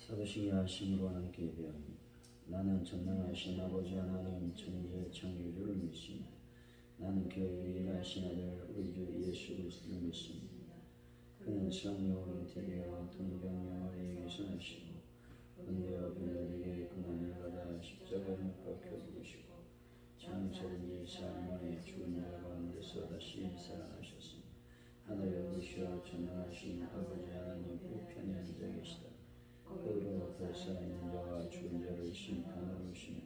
사도신경 하심으로 하나님께 예배합니다. 나는 전능하신 아버지 하나님 천지의 창조주를 믿습니다. 나는 교회 유일하신 아들 우리 주 예수 그리스도를 믿습니다. 그는 성령으로 잉태되어 동정녀의 위에서 나시고 본디오 빌라에게 고난을 받아 십자가에 못 박혀 죽으시고 장사된 지 사흘 만에 죽은 자 가운데서 다시 살아나셨습니다. 하늘에 오르시어 전능하신 아버지 하나님 우편에 앉아 계시다. 거기로 벌써 있는 자와 죽은 자를 심판하러 오시며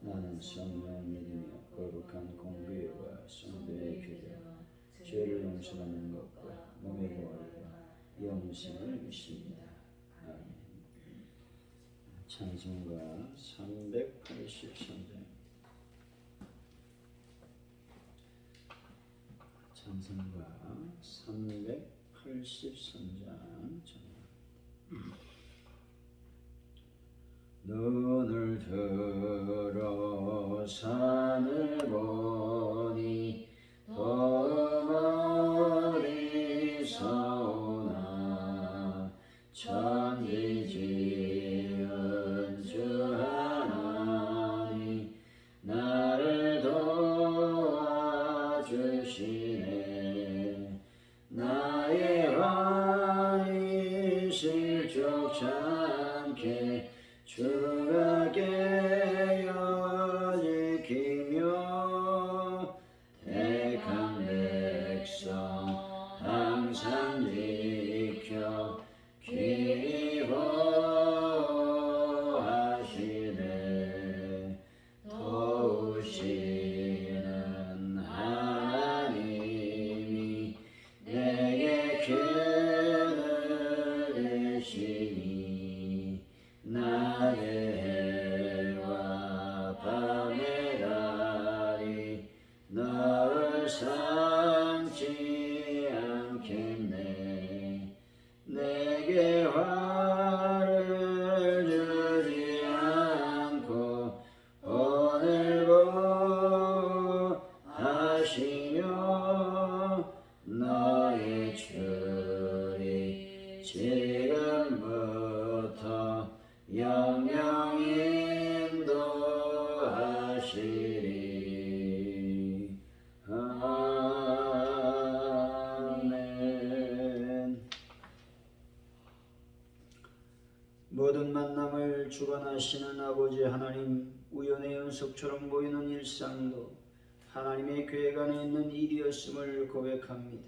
나는 성령 믿으며 거룩한 공교회와 성도의 교제와 죄를 용서하는 것과 몸의 부활과 영생을 믿습니다. 아멘. 찬송가 383장 찬송가 383장 눈을 들어 산을 보니 더 멀리서 오나 천지 지은 주 하나님 나를 도와주시네. 나의 환희 실족치 않게 주가 깨어 지키며 택한 백성 항상 지켜 기뻐하시네. 도우시는 하나님이 내게 기르시니 나의 해와 밤의 달이 너를 삼지 않겠네. 내게 화를 주지 않고 오늘 보하시며 너의 주리 지금부터 영영 인도하시리. 아멘. 모든 만남을 주관하시는 아버지 하나님, 우연의 연속처럼 보이는 일상도 하나님의 교회가 안에 있는 일이었음을 고백합니다.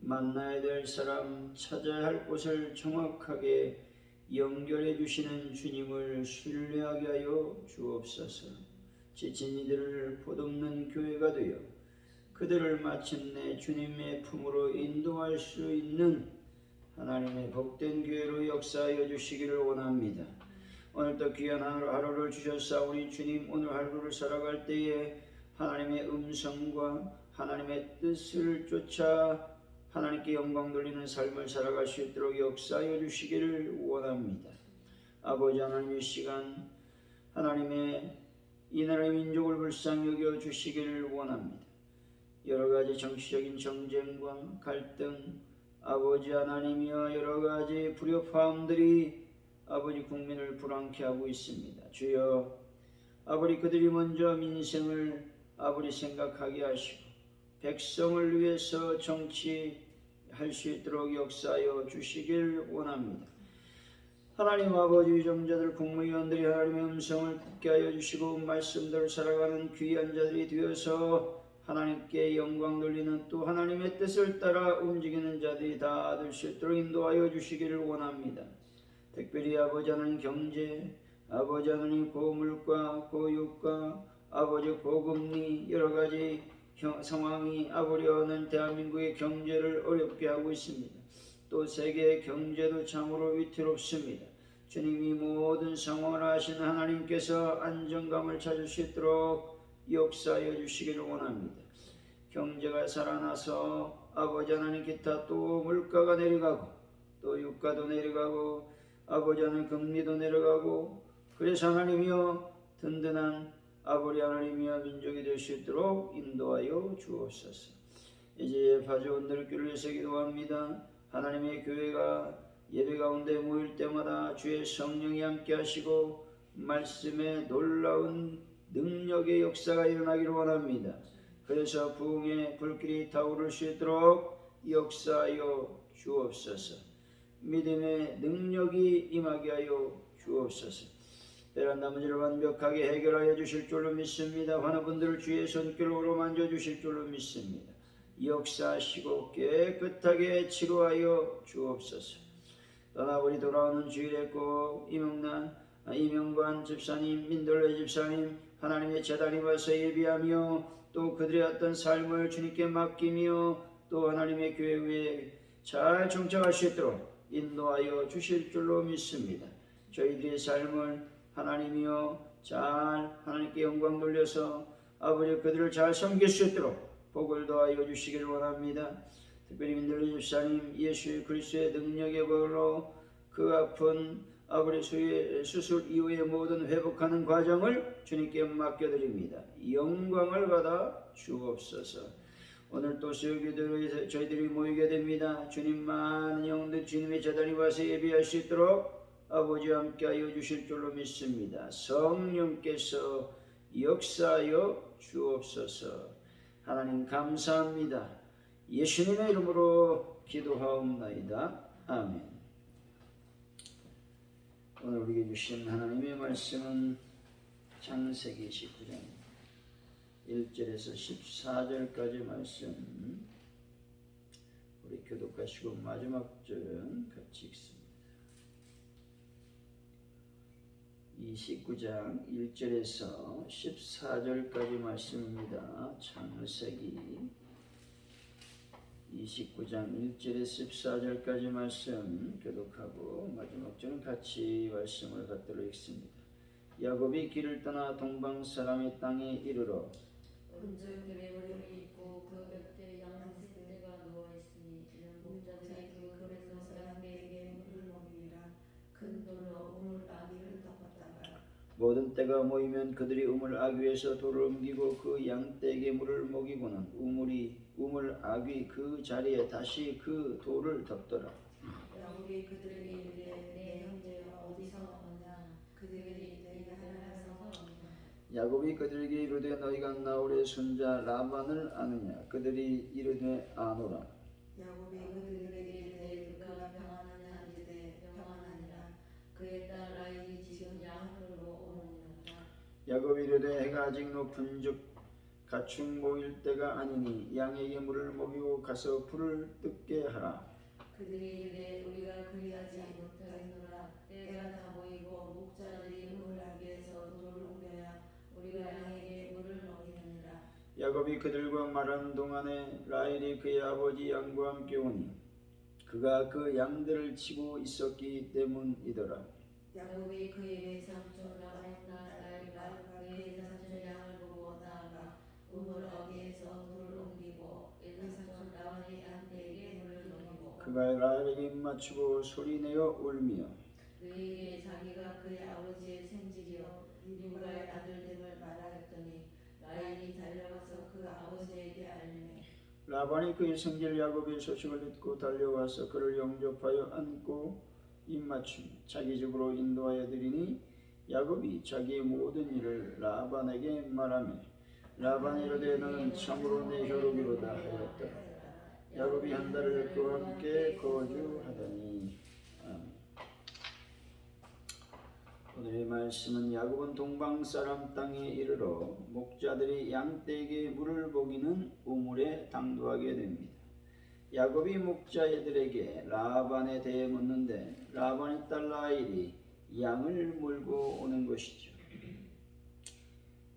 만나야 될 사람, 찾아야 할 곳을 정확하게 연결해 주시는 주님을 신뢰하게 하여 주옵소서. 지친 이들을 보듬는 교회가 되어 그들을 마침내 주님의 품으로 인도할 수 있는 하나님의 복된 교회로 역사하여 주시기를 원합니다. 오늘도 귀한 하루를 주셨사오니 주님, 오늘 하루를 살아갈 때에 하나님의 음성과 하나님의 뜻을 쫓아 하나님께 영광 돌리는 삶을 살아갈 수 있도록 역사하여 주시기를 원합니다. 아버지 하나님, 이 시간 하나님의 이 나라의 민족을 불쌍히 여겨 주시기를 원합니다. 여러가지 정치적인 정쟁과 갈등, 아버지 하나님이여 여러가지 불협화음들이 아버지 국민을 불안케 하고 있습니다. 주여, 아버지 그들이 먼저 민생을 아버지 생각하게 하시고 백성을 위해서 정치할 수 있도록 역사하여 주시길 원합니다. 하나님 아버지, 유정자들 국무위원들이 하나님의 음성을 듣게 하여 주시고 말씀대로 살아가는 귀한 자들이 되어서 하나님께 영광 돌리는, 또 하나님의 뜻을 따라 움직이는 자들이 다 될 수 있도록 인도하여 주시기를 원합니다. 특별히 아버지 하나님 경제, 아버지 하나님 고물가, 고유가, 아버지 고금리 여러가지 상황이 아버려는 대한민국의 경제를 어렵게 하고 있습니다. 또 세계의 경제도 참으로 위태롭습니다. 주님이 모든 상황을 아시는 하나님께서 안정감을 찾을 수 있도록 역사하여 주시기를 원합니다. 경제가 살아나서 아버지 하나님 기타 또 물가가 내려가고 또 유가도 내려가고 아버지 하나님 금리도 내려가고, 그래서 하나님이여 든든한 아버지 하나님이여 민족이 될 수 있도록 인도하여 주옵소서. 이제 파주원들 교회를 위해서 기도합니다. 하나님의 교회가 예배 가운데 모일 때마다 주의 성령이 함께 하시고 말씀의 놀라운 능력의 역사가 일어나기를 원합니다. 그래서 부흥의 불길이 타오를 수 있도록 역사하여 주옵소서. 믿음의 능력이 임하게 하여 주옵소서. 베란다 문제를 완벽하게 해결하여 주실 줄로 믿습니다. 환우분들을 주의 손길로 만져주실 줄로 믿습니다. 역사하시고 깨끗하게 치료하여 주옵소서. 떠나버리 돌아오는 주일에 꼭 이명관 집사님, 민돌레 집사님, 하나님의 재단이 와서 예비하며 또 그들의 어떤 삶을 주님께 맡기며 또 하나님의 교회 위에 잘 정착할 수 있도록 인도하여 주실 줄로 믿습니다. 저희들의 삶을 하나님이여 잘 하나님께 영광 돌려서 아버지 그들을 잘 섬길 수 있도록 복을 더하여 주시기를 원합니다. 특별히 민들레 집사님 예수 그리스도의 능력의 벌로 그 아픈 아버지 수술 이후의 모든 회복하는 과정을 주님께 맡겨드립니다. 영광을 받아 주옵소서. 오늘 또 수요기도에 저희들이 모이게 됩니다. 주님 많은 영혼들 주님의 재단이 와서 예배할 수 있도록 아버지와 함께하여 주실 줄로 믿습니다. 성령께서 역사하여 주옵소서. 하나님 감사합니다. 예수님의 이름으로 기도하옵나이다. 아멘. 오늘 우리에게 주신 하나님의 말씀은 창세기 19장 1절에서 14절까지 말씀, 우리 교독하시고 마지막 절은 같이 읽습니다. 29장 1절에서 14절까지 말씀입니다. 창세기 29장 1절에서 14절까지 말씀 교독하고 마지막 절은 같이 말씀을 받들어 읽습니다. 야곱이 길을 떠나 동방 사람의 땅에 이르러 본즉 그레물이 있고 그 곁에 양식대가 누워 있으니 이는 목자들이 그 그릇에서 양에게 물을 먹이니라. 큰 돌로 우물 아귀를 덮었다가 모든 때가 모이면 그들이 우물 아귀에서 돌을 옮기고 그 양떼에게 물을 먹이고는 우물 아귀 그 자리에 다시 그 돌을 덮더라. 야곱이 그들에게 이르되 내 형제여 어디서 왔느냐. 그들이 내가 하나님에서 왔느냐. 야곱이 그들에게 이르되 너희가 나홀의 손자 라반을 아느냐. 그들이 이르되 아노라. 야곱이 그들에게 이르되 그가 평안하냐 이르되 평안하니라. 그의 딸 라헬이 지금 양으로 오느니라. 야곱이 이르되 해가 아직 높은즉 가축 모일 때가 아니니 양에게 물을 먹이고 가서 불을 뜯게 하라. 그들이 이르되 우리가 그리하지 못하겠노라. 때가 다 모이고 목자들이 우물 아귀에서 돌을 옮겨야 우리가 양에게 물을 먹이느니라. 야곱이 그들과 말하는 동안에 라헬이 그의 아버지 양과 함께 오니 그가 그 양들을 치고 있었기 때문이더라. 야곱이 그의 삼촌 라반의 딸 라반과 그의 삼촌 양을 보고 나아가 우물 어귀에서 돌을 옮기고 삼촌 라반의 양떼에게 물을 먹이고 그가 라헬에게 입맞추고 소리내어 울며 그에게 자기가 그의 아버지의 생질이요 리브가의 아들됨을 말하였더니 라헬이 달려가서 그 아버지에게 알리매 라반이 그의 생질 야곱의 소식을 듣고 달려와서 그를 영접하여 안고 입맞추며 자기 집으로 인도하여 드리니 야곱이 자기의 모든 일을 라반에게 말하며 라반이 이르되 너는 참으로 내 혈육이로다 하였더라. 야곱이 한 달을 그와 함께 거주하더니. 아멘. 오늘의 말씀은 야곱은 동방 사람 땅에 이르러 목자들이 양떼에게 물을 먹이는 우물에 당도하게 됩니다. 야곱이 목자애들에게 라반에 대해 묻는데 라반의 딸 라헬이 양을 몰고 오는 것이죠.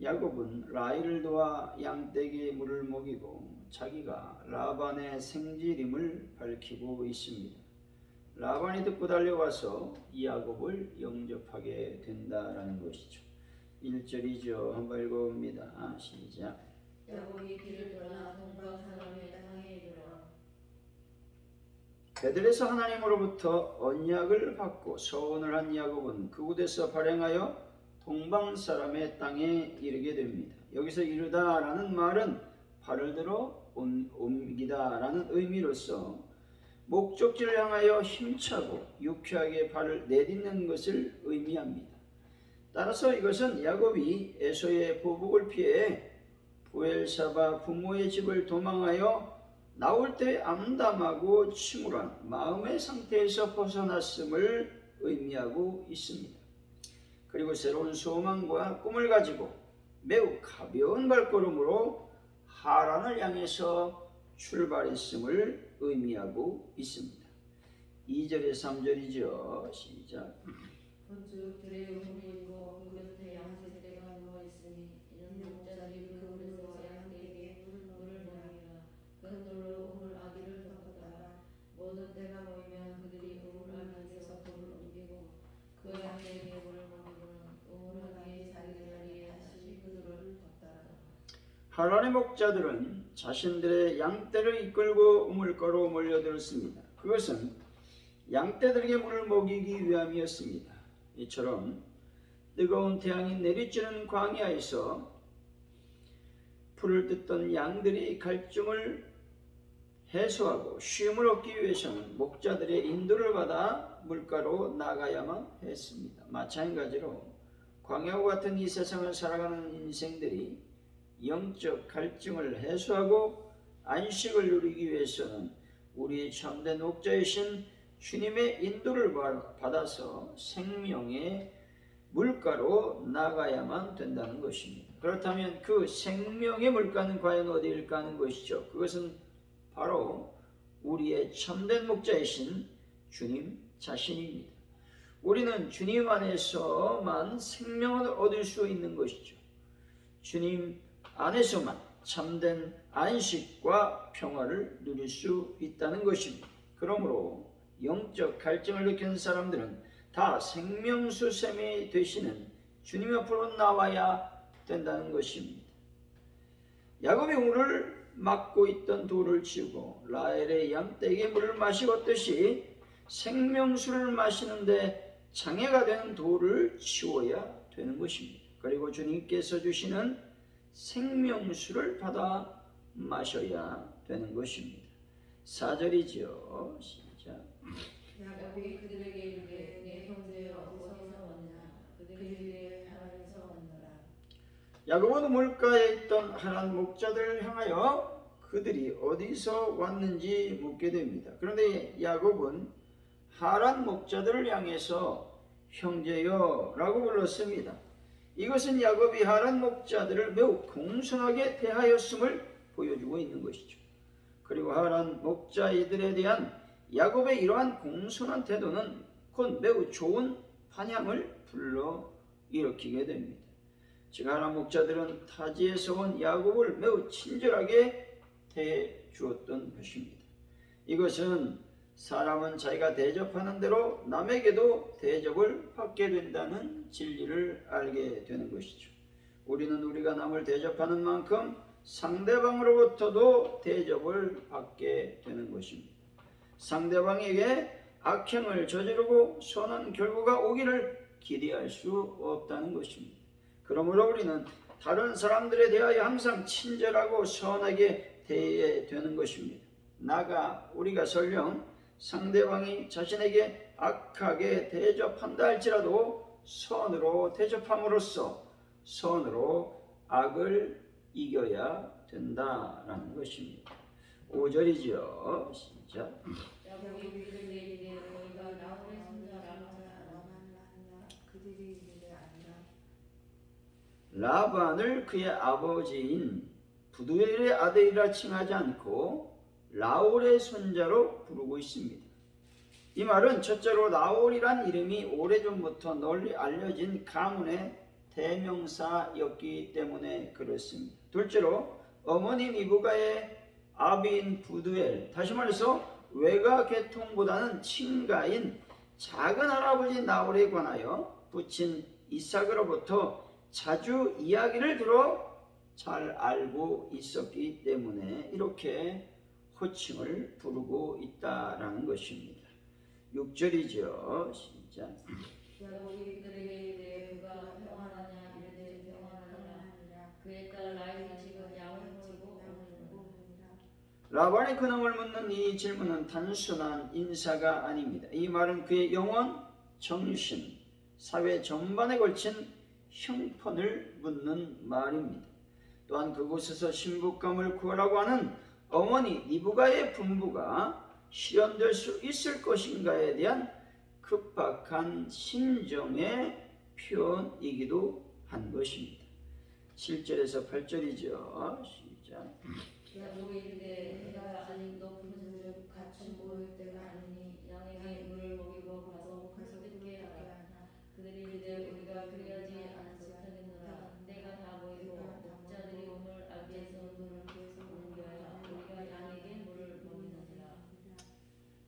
야곱은 라헬을 도와 양떼에게 물을 먹이고 자기가 라반의 생질임을 밝히고 있습니다. 라반이 듣고 달려와서 야곱을 영접하게 된다라는 것이죠. 1절이죠. 한번 읽어봅니다. 시작. 야곱이 길을 떠나 동방 사람의 땅에 이르러 베들에서 하나님으로부터 언약을 받고 서원을 한 야곱은 그곳에서 발행하여 동방 사람의 땅에 이르게 됩니다. 여기서 이르다라는 말은 발을 들어 옮기다라는 의미로서 목적지를 향하여 힘차고 유쾌하게 발을 내딛는 것을 의미합니다. 따라서 이것은 야곱이 에서의 보복을 피해 부엘사바 부모의 집을 도망하여 나올 때 암담하고 침울한 마음의 상태에서 벗어났음을 의미하고 있습니다. 그리고 새로운 소망과 꿈을 가지고 매우 가벼운 발걸음으로 하란을 향해서 출발했음을 의미하고 있습니다. 2절에 3절이죠. 시작. 본즉 들의 우물이 있고 그 곁에 양새떼가 누워있으니 이는 목자들이 그 물에서 양떼에게 물을 먹이라. 큰 돌로 우물 아귀를 덮었다가 모든 때가 모이면 그들이 우물 아귀에서 돌을 옮기고 그 양떼에게 물을 먹이고는 우물 아귀의 자리에 다시 그 돌을 덮더라. 하란의 목자들은 자신들의 양떼를 이끌고 우물가로 몰려들었습니다. 그것은 양떼들에게 물을 먹이기 위함이었습니다. 이처럼 뜨거운 태양이 내리쬐는 광야에서 풀을 뜯던 양들이 갈증을 해소하고 쉼을 얻기 위해서는 목자들의 인도를 받아 물가로 나가야만 했습니다. 마찬가지로 광야와 같은 이 세상을 살아가는 인생들이 영적 갈증을 해소하고 안식을 누리기 위해서는 우리의 참된 목자이신 주님의 인도를 받아서 생명의 물가로 나가야만 된다는 것입니다. 그렇다면 그 생명의 물가는 과연 어디일까 하는 것이죠. 그것은 바로 우리의 참된 목자이신 주님 자신입니다. 우리는 주님 안에서만 생명을 얻을 수 있는 것이죠. 주님 안에서만 참된 안식과 평화를 누릴 수 있다는 것입니다. 그러므로 영적 갈증을 느끼는 사람들은 다 생명수샘이 되시는 주님 앞으로 나와야 된다는 것입니다. 야곱이 우물을 막고 있던 돌을 치우고 라헬의 양떼에게 물을 마시었듯이 생명수를 마시는데 장애가 되는 돌을 치워야 되는 것입니다. 그리고 주님께서 주시는 생명수를 받아 마셔야 되는 것입니다. 4절이죠. 시작. 야곱이 그들에게 이르되 내 형제여 어디서 왔냐. 그들이 이르되 하란에서 왔노라. 야곱은 우물가에 있던 하란 목자들을 향하여 그들이 어디서 왔는지 묻게 됩니다. 그런데 야곱은 하란 목자들을 향해서 형제여 라고 불렀습니다. 이것은 야곱이 하란 목자들을 매우 공손하게 대하였음을 보여주고 있는 것이죠. 그리고 하란 목자이들에 대한 야곱의 이러한 공손한 태도는 곧 매우 좋은 반향을 불러일으키게 됩니다. 즉 하란 목자들은 타지에서 온 야곱을 매우 친절하게 대해 주었던 것입니다. 이것은 사람은 자기가 대접하는 대로 남에게도 대접을 받게 된다는 진리를 알게 되는 것이죠. 우리는 우리가 남을 대접하는 만큼 상대방으로부터도 대접을 받게 되는 것입니다. 상대방에게 악행을 저지르고 선한 결과가 오기를 기대할 수 없다는 것입니다. 그러므로 우리는 다른 사람들에 대하여 항상 친절하고 선하게 대해야 되는 것입니다. 우리가 설령 상대방이 자신에게 악하게 대접한다 할지라도 선으로 대접함으로써 선으로 악을 이겨야 된다라는 것입니다. 5절이죠. 시작. 야곱이 그들에게 이르되 너희가 나홀의 손자라. 그들이 이르되 아니라. 라반을 그의 아버지인 부두엘의 아들이라 칭하지 않고 라홀의 손자로 부르고 있습니다. 이 말은 첫째로 라홀이란 이름이 오래전부터 널리 알려진 가문의 대명사였기 때문에 그렇습니다. 둘째로 어머니 미브가의 아비인 부두엘, 다시 말해서 외가 계통보다는 친가인 작은 할아버지 나홀에 관하여 부친 이삭으로부터 자주 이야기를 들어 잘 알고 있었기 때문에 이렇게 호칭을 부르고 있다라는 것입니다. 6절이죠. 시작. 야곱이 그들에게 이르되 그가 평안하냐. 이르되 평안하니라. 그의 딸 라헬이 지금 양을 치고 오느니라. 라반의 근황을 묻는 이 질문은 단순한 인사가 아닙니다. 이 말은 그의 영혼, 정신, 사회 전반에 걸친 형편을 묻는 말입니다. 또한 그곳에서 신부감을 구하라고 하는 어머니 리브가의 분부가 실현될 수 있을 것인가에 대한 급박한 심정의 표현이기도 한 것입니다. 7절에서 8절이죠. 시작. 야곱이 이르되 해가 아직 높은즉 같이 모일 때가 아니니 양에게 물을 먹이고 가서 뜯게 하라. 그들이 이르되 우리가 그리하지 않았으면 때가 다 모이고 목자들이 오늘 아비에서 물을 옮겨야 우리가 양에게 물을 먹이느니라.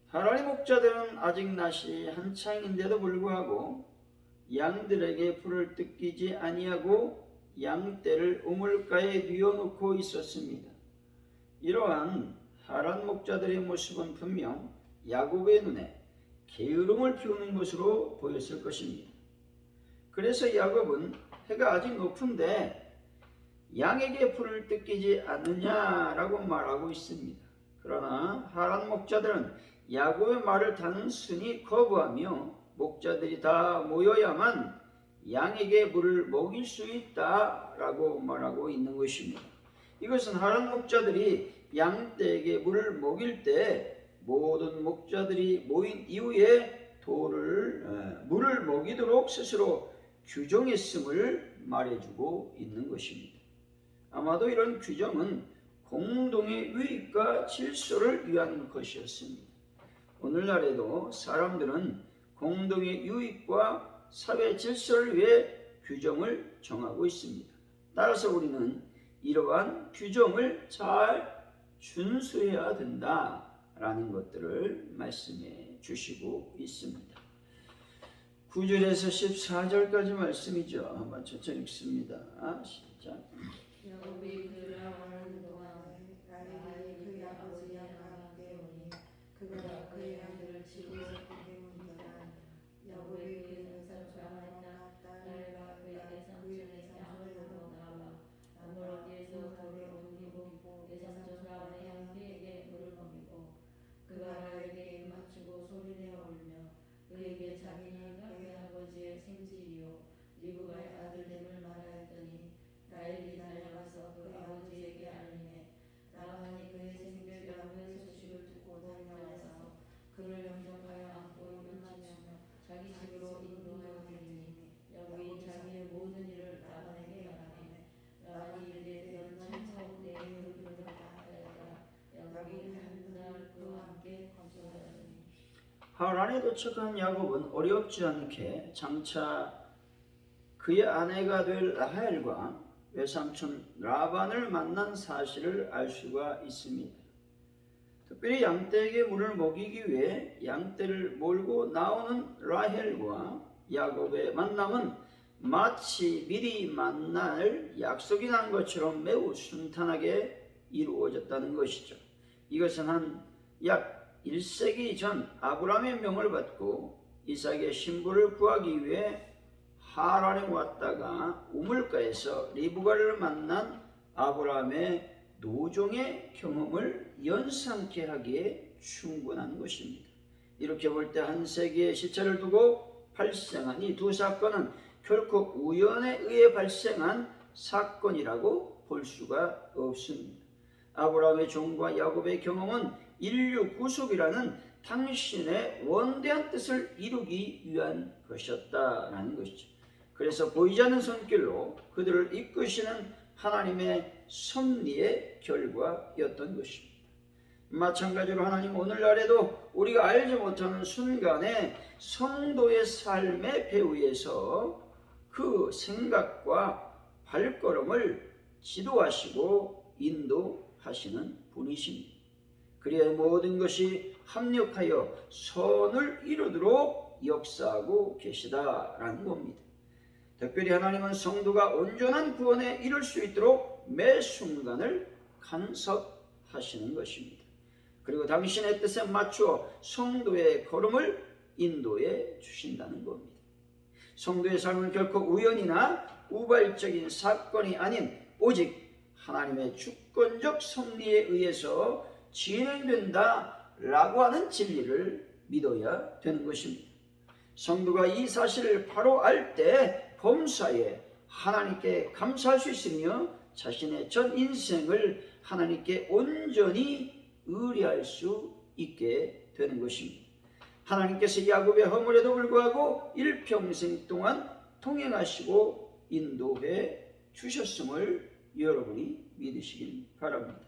하나님 목자들은 아직 낮이 한창인데도 불구하고 양들에게 풀을 뜯기지 아니하고 양떼를 우물가에 뉘어놓고 있었습니다. 이러한 하란 목자들의 모습은 분명 야곱의 눈에 게으름을 피우는 것으로 보였을 것입니다. 그래서 야곱은 해가 아직 높은데 양에게 풀을 뜯기지 않느냐라고 말하고 있습니다. 그러나 하란 목자들은 야곱의 말을 단순히 거부하며 목자들이 다 모여야만 양에게 물을 먹일 수 있다라고 말하고 있는 것입니다. 이것은 하란 목자들이 양떼에게 물을 먹일 때 모든 목자들이 모인 이후에 물을 먹이도록 스스로 규정했음을 말해주고 있는 것입니다. 아마도 이런 규정은 공동의 유익과 질서를 위한 것이었습니다. 오늘날에도 사람들은 공동의 유익과 사회 질서를 위해 규정을 정하고 있습니다. 따라서 우리는 이러한 규정을 잘 준수해야 된다라는 것들을 말씀해 주시고 있습니다. 9절에서 14절까지 말씀이죠. 한번 천천히 읽습니다. 시작. 야곱이 그를 하는 동안 라헬이 그의 아버지 야곱과 함께 오니 그가 그의 양들을 치고 있었기 때문이더라. 야곱이 그의 삼촌 라헬과 그에게 삼촌의 양으로 나와 나물 어디에서 돌을 옮기고 내 삼촌 라반의 양떼에게 물을 먹이고 그가 라헬에게 맞추고 소리내어 울며 그에게 자기는 그의 아버지의 생질이요 리브가의 아들됨을 말하였더니 라헬이 달려가서 그 아버지에게 알리매 라반이 그의 생들 야곱의 소식을 듣고 달려와서 그를 영접하여 안고 연하며 자기 집으로 인도하여 드리니 야곱이 자기의 모든 일을 라반에게 말하매 라반이 이르되 너는 참으로 내 그릇을 하였다. 야곱이 한날 그와 함께 거주하였더니 하란에 도착한 야곱은 어렵지 않게 장차 그의 아내가 될 라헬과 외삼촌 라반을 만난 사실을 알 수가 있습니다. 특별히 양떼에게 물을 먹이기 위해 양떼를 몰고 나오는 라헬과 야곱의 만남은 마치 미리 만날 약속이 난 것처럼 매우 순탄하게 이루어졌다는 것이죠. 이것은 약 1세기 전 아브라함의 명을 받고 이삭의 신부를 구하기 위해 하란에 왔다가 우물가에서 리브가를 만난 아브라함의 노종의 경험을 연상케 하기에 충분한 것입니다. 이렇게 볼 때 한 세기의 시차를 두고 발생한 이 두 사건은 결코 우연에 의해 발생한 사건이라고 볼 수가 없습니다. 아브라함의 종과 야곱의 경험은 인류 구속이라는 당신의 원대한 뜻을 이루기 위한 것이었다라는 것이죠. 그래서 보이지 않는 손길로 그들을 이끄시는 하나님의 섭리의 결과였던 것입니다. 마찬가지로 하나님 오늘날에도 우리가 알지 못하는 순간에 성도의 삶의 배후에서 그 생각과 발걸음을 지도하시고 인도하시는 분이십니다. 그리하여 모든 것이 합력하여 선을 이루도록 역사하고 계시다라는 겁니다. 특별히 하나님은 성도가 온전한 구원에 이를 수 있도록 매 순간을 간섭하시는 것입니다. 그리고 당신의 뜻에 맞추어 성도의 걸음을 인도해 주신다는 겁니다. 성도의 삶은 결코 우연이나 우발적인 사건이 아닌 오직 하나님의 주권적 섭리에 의해서 진행된다라고 하는 진리를 믿어야 되는 것입니다. 성도가 이 사실을 바로 알 때 범사에 하나님께 감사할 수 있으며 자신의 전 인생을 하나님께 온전히 의뢰할 수 있게 되는 것입니다. 하나님께서 야곱의 허물에도 불구하고 일평생 동안 동행하시고 인도해 주셨음을 여러분이 믿으시길 바랍니다.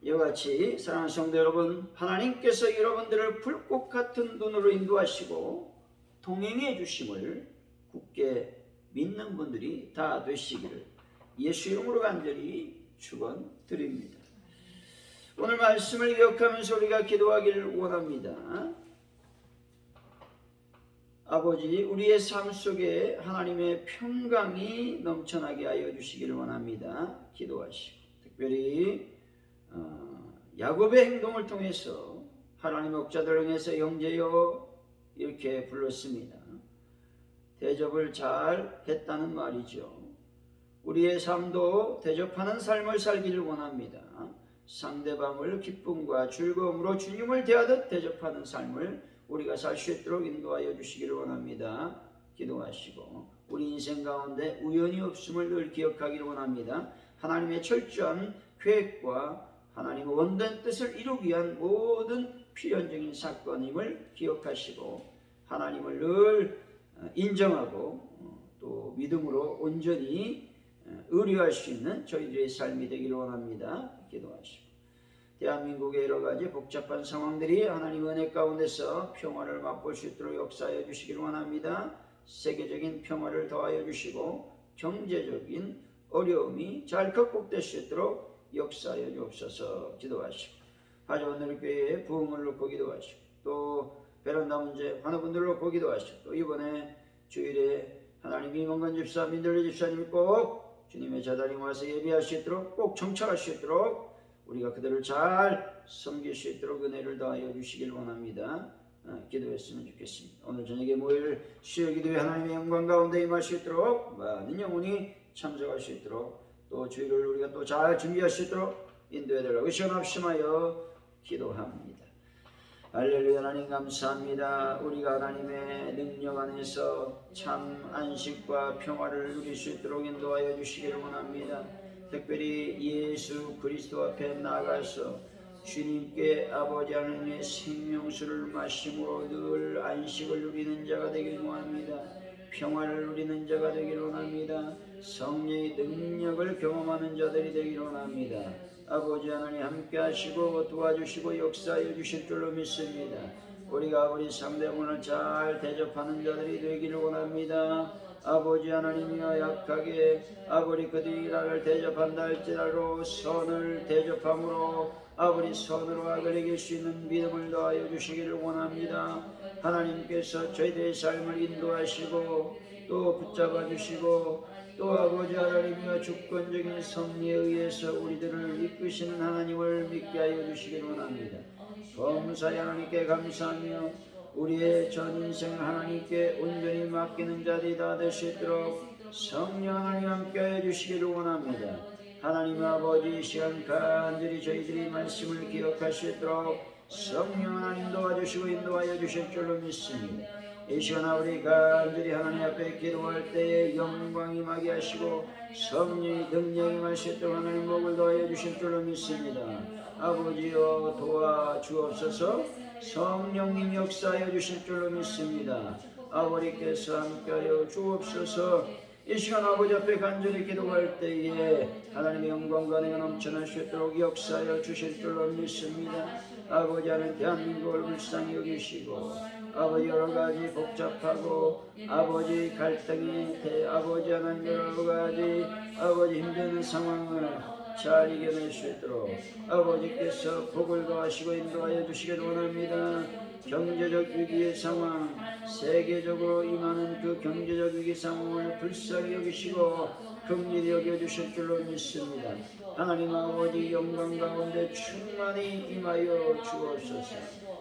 이와 같이 사랑하는 성도 여러분, 하나님께서 여러분들을 불꽃 같은 눈으로 인도하시고 동행해 주심을 굳게 믿는 분들이 다 되시기를 예수 이름으로 간절히 축원드립니다. 오늘 말씀을 기억하면서 우리가 기도하기를 원합니다. 아버지, 우리의 삶 속에 하나님의 평강이 넘쳐나게 하여 주시기를 원합니다. 기도하시고 특별히 야곱의 행동을 통해서 하나님의 목자들을 통해서 형제여 이렇게 불렀습니다. 대접을 잘 했다는 말이죠. 우리의 삶도 대접하는 삶을 살기를 원합니다. 상대방을 기쁨과 즐거움으로 주님을 대하듯 대접하는 삶을 우리가 살 수 있도록 인도하여 주시기를 원합니다. 기도하시고 우리 인생 가운데 우연이 없음을 늘 기억하기를 원합니다. 하나님의 철저한 계획과 하나님의 원된 뜻을 이루기 위한 모든 필연적인 사건임을 기억하시고 하나님을 늘 인정하고 또 믿음으로 온전히 의뢰할 수 있는 저희들의 삶이 되기를 원합니다. 기도하시고 대한민국의 여러 가지 복잡한 상황들이 하나님의 은혜 가운데서 평화를 맛볼 수 있도록 역사하여 주시기를 원합니다. 세계적인 평화를 더하여 주시고 경제적인 어려움이 잘 극복될 수 있도록 역사하여 주옵소서. 기도하시고 하지원들 교회에 부흥을 놓고 기도하시고 또 베란다 문제 환우분들 놓고 기도하시고 또 이번에 주일에 하나님 이명관 집사 민들레 집사님이 꼭 주님의 자단에 와서 예배할 수 있도록 꼭 정착할 수 있도록 우리가 그들을 잘 섬길 수 있도록 은혜를 더하여 주시길 원합니다. 기도했으면 좋겠습니다. 오늘 저녁에 모일 수요 기도회 하나님의 영광 가운데 임할 수 있도록 많은 영혼이 참석할 수 있도록 또 주일을 우리가 또 잘 준비할 수 있도록 인도해 달라고 시원합심하여 기도합니다. 할렐루야. 하나님 감사합니다. 우리가 하나님의 능력 안에서 참 안식과 평화를 누릴 수 있도록 인도하여 주시기를 원합니다. 특별히 예수 그리스도 앞에 나가서 주님께 아버지 하나님의 생명수를 마심으로 늘 안식을 누리는 자가 되기를 원합니다. 평화를 누리는 자가 되기를 원합니다. 성령의 능력을 경험하는 자들이 되기를 원합니다. 아버지 하나님 함께 하시고 도와주시고 역사해 주실 줄로 믿습니다. 우리가 우리 상대방을 잘 대접하는 자들이 되기를 원합니다. 아버지 하나님이여 약하게 아버지 그들이 나를 대접한다 할지라도 선을 대접함으로 아버지 선으로 악을 이길 수 있는 믿음을 더하여 주시기를 원합니다. 하나님께서 저희들의 삶을 인도하시고 또 붙잡아 주시고 또 아버지 하나님이여 주권적인 섭리에 의해서 우리들을 이끄시는 하나님을 믿게 하여 주시기를 원합니다. 범사의 하나님께 감사하며 우리의 전 인생을 하나님께 온전히 맡기는 자들이 다 될 수 있도록 성령 하나님 함께하여 주시기를 원합니다. 하나님 아버지 이 시간 간절히 저희들이 말씀을 기억할 수 있도록 성령 하나님 도와주시고 인도하여 주실 줄로 믿습니다. 이 시간 우리 간절히 하나님 앞에 기도할 때에 영광이 임하게 하시고 성령의 능력이 임할 수 있도록 하나님 목을 더하여 주실 줄로 믿습니다. 아버지여 도와주옵소서. 성령님 역사하여 주실 줄로 믿습니다. 아버지께서 함께하여 주옵소서. 이 시간 아버지 앞에 간절히 기도할 때에 하나님의 영광과 은혜가 넘쳐날 수 있도록 역사하여 주실 줄로 믿습니다. 아버지 하나님 대한민국을 불쌍히 여기시고 아버지 여러 가지 복잡하고 아버지 갈등이 아버지 하나님 여러 가지 아버지 힘든 상황을 잘 이겨낼 수 있도록 아버지께서 복을 더하시고 인도하여 주시기를 원합니다. 경제적 위기의 상황, 세계적으로 임하는 그 경제적 위기 상황을 불쌍히 여기시고 긍휼히 여겨주실 줄로 믿습니다. 하나님 아버지 영광 가운데 충만히 임하여 주옵소서.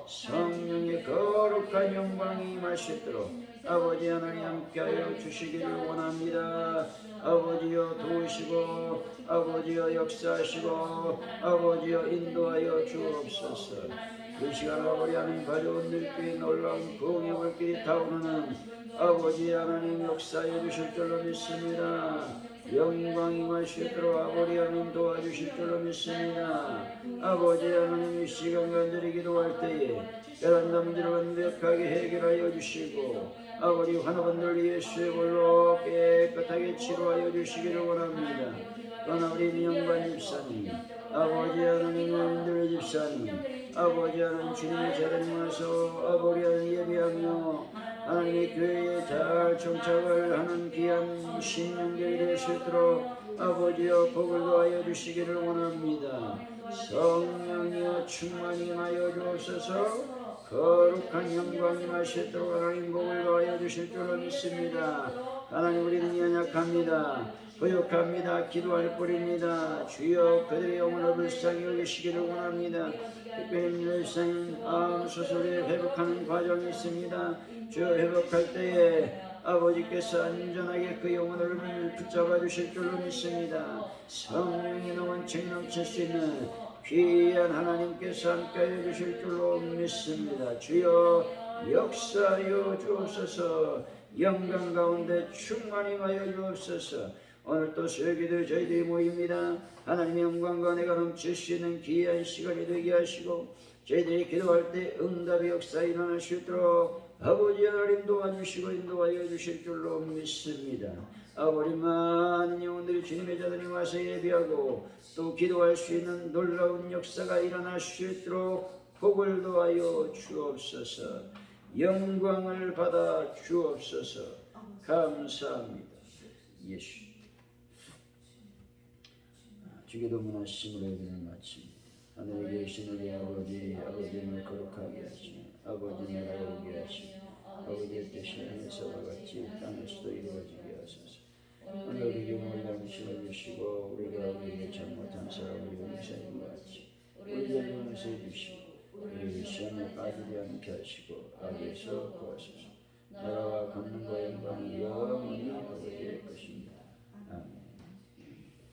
성령의 거룩한 영광이 임하시도록 아버지 하나님 함께하여 주시기를 원합니다. 아버지여 도우시고 아버지여 역사하시고 아버지여 인도하여 주옵소서. 이 시간 아버지 하나님 가져온 들끼리 놀라운 부흥의 물길이 타오르는 아버지 하나님 역사해 주실 줄로 믿습니다. 영광 임하시도록 아버지 하나님 도와주실 줄로 믿습니다. 아버지 하나님 이 시간 간절히 기도할 때에 깨닫는 문제를 완벽하게 해결하여 주시고 아버지 환우분들 예수의 볼로 깨끗하게 치료하여 주시기를 원합니다. 또한 우리 민영관 집사님 아버지 하나님 원들 집사님 아버지 하나님 주님의 자리에 와서 아버지 하나님 예배하며 하나님의 교회에 잘 정착을 하는 귀한 신령들이 될 수 있도록 아버지여 복을 더하여 주시기를 원합니다. 성령이여 충만히 임하여 주옵소서. 거룩한 영광이 임하시도록 하나님 복을 더하여 주실 줄로 믿습니다. 하나님 우리는 연약합니다. 부족합니다. 기도할 뿐입니다. 주여 그들의 영혼을 불쌍히 여기시기를 원합니다. 특별히 일상 암 수술에 회복하는 과정이 있습니다. 주여 회복할 때에 아버지께서 안전하게 그 영혼을 붙잡아 주실 줄로 믿습니다. 성령의 원칙 넘칠 수 있는 귀한 하나님께서 함께하여 주실 줄로 믿습니다. 주여 역사하여 주옵소서. 영광 가운데 충만히 하여 주옵소서. 오늘 또 설교도 저희들이 모입니다. 하나님의 영광과 내가 넘칠 수 있는 귀한 시간이 되게 하시고 저희들이 기도할 때 응답의 역사 일어날 수 있도록 아버지 하나님 도와주시고 인도하여 주실 줄로 믿습니다. 아버지 많은 영혼들이 주님의 자들이 와서 예배하고 또 기도할 수 있는 놀라운 역사가 일어날 수 있도록 복을 도하여 주옵소서. 영광을 받아 주옵소서. 감사합니다. 예수 주기도문 하심으로 예배를 마칩니다. 하늘에 계신 우리 아버지 아버지를 거룩하게 하시며 아버지 나라가 오게 하시며 아버지의 뜻이 하늘에서와 같이 땅에서도 이루어지게 하소서. 오늘 우리에게 먹을 양식을 주시고 우리가 우리에게 잘못한 사람을 용서하는 것 같이 우리에게 용서해 주시고 우리를 시험에 빠지지 않게 하시고 악에서 구하소서.